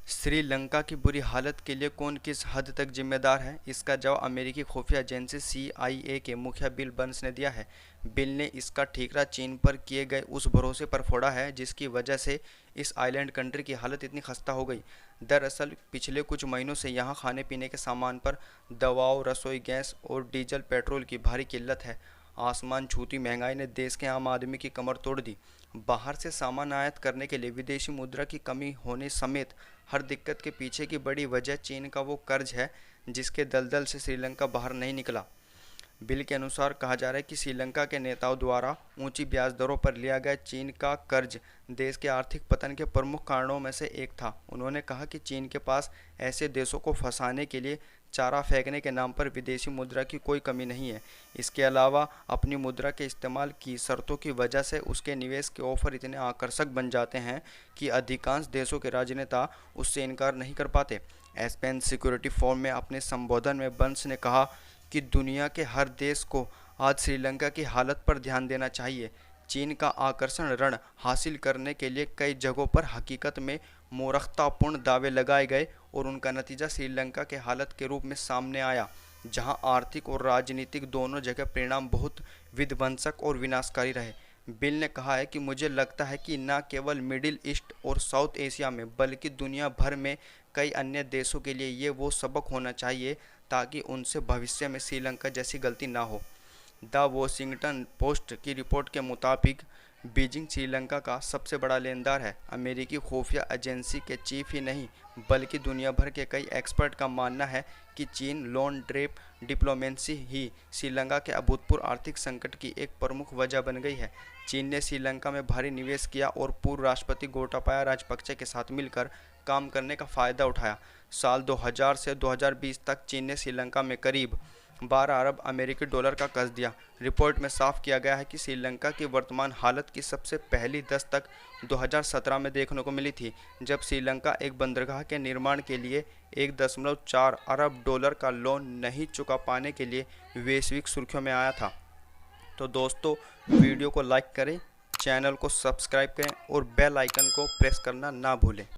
श्रीलंका की बुरी हालत के लिए कौन किस हद तक जिम्मेदार है, इसका जवाब अमेरिकी खुफिया एजेंसी CIA के मुखिया बिल बर्न्स ने दिया है। बिल ने इसका ठीकरा चीन पर किए गए उस भरोसे पर फोड़ा है जिसकी वजह से इस आइलैंड कंट्री की हालत इतनी खस्ता हो गई। दरअसल पिछले कुछ महीनों से यहाँ खाने पीने के सामान पर दवाओं, रसोई गैस और डीजल पेट्रोल की भारी किल्लत है। आसमान छूती महंगाई ने देश के आम आदमी की कमर तोड़ दी। बाहर से सामान आयात करने के लिए विदेशी मुद्रा की कमी होने समेत हर दिक्कत के पीछे की बड़ी वजह चीन का वो कर्ज है जिसके दलदल से श्रीलंका बाहर नहीं निकला। बिल के अनुसार कहा जा रहा है कि श्रीलंका के नेताओं द्वारा ऊंची ब्याज दरों पर लिया गया चीन का कर्ज देश के आर्थिक पतन के प्रमुख कारणों में से एक था। उन्होंने कहा कि चीन के पास ऐसे देशों को फंसाने के लिए चारा फेंकने के नाम पर विदेशी मुद्रा की कोई कमी नहीं है। इसके अलावा अपनी मुद्रा के इस्तेमाल की शर्तों की वजह से उसके निवेश के ऑफर इतने आकर्षक बन जाते हैं कि अधिकांश देशों के राजनेता उससे इनकार नहीं कर पाते। एस्पेन सिक्योरिटी फोरम में अपने संबोधन में बर्न्स ने कहा कि दुनिया के हर देश को आज श्रीलंका की हालत पर ध्यान देना चाहिए। चीन का आकर्षण ऋण हासिल करने के लिए कई जगहों पर हकीकत में मूर्खतापूर्ण दावे लगाए गए और उनका नतीजा श्रीलंका के हालत के रूप में सामने आया, जहां आर्थिक और राजनीतिक दोनों जगह परिणाम बहुत विध्वंसक और विनाशकारी रहे। बिल ने कहा है कि मुझे लगता है कि न केवल मिडिल ईस्ट और साउथ एशिया में बल्कि दुनिया भर में कई अन्य देशों के लिए ये वो सबक होना चाहिए ताकि उनसे भविष्य में श्रीलंका जैसी गलती ना हो। द वॉशिंगटन पोस्ट की रिपोर्ट के मुताबिक बीजिंग श्रीलंका का सबसे बड़ा लेनदार है। अमेरिकी खुफिया एजेंसी के चीफ ही नहीं बल्कि दुनिया भर के कई एक्सपर्ट का मानना है कि चीन लोन ड्रेप डिप्लोमेसी ही श्रीलंका के अभूतपूर्व आर्थिक संकट की एक प्रमुख वजह बन गई है। चीन ने श्रीलंका में भारी निवेश किया और पूर्व राष्ट्रपति गोटाबाया राजपक्षे के साथ मिलकर काम करने का फ़ायदा उठाया। साल 2000 से 2020 तक चीन ने श्रीलंका में करीब 12 अरब अमेरिकी डॉलर का कर्ज दिया। रिपोर्ट में साफ किया गया है कि श्रीलंका की वर्तमान हालत की सबसे पहली दस्तक 2017 में देखने को मिली थी, जब श्रीलंका एक बंदरगाह के निर्माण के लिए 1.4 अरब डॉलर का लोन नहीं चुका पाने के लिए वैश्विक सुर्खियों में आया था। तो दोस्तों, वीडियो को लाइक करें, चैनल को सब्सक्राइब करें और बेल आइकन को प्रेस करना ना भूलें।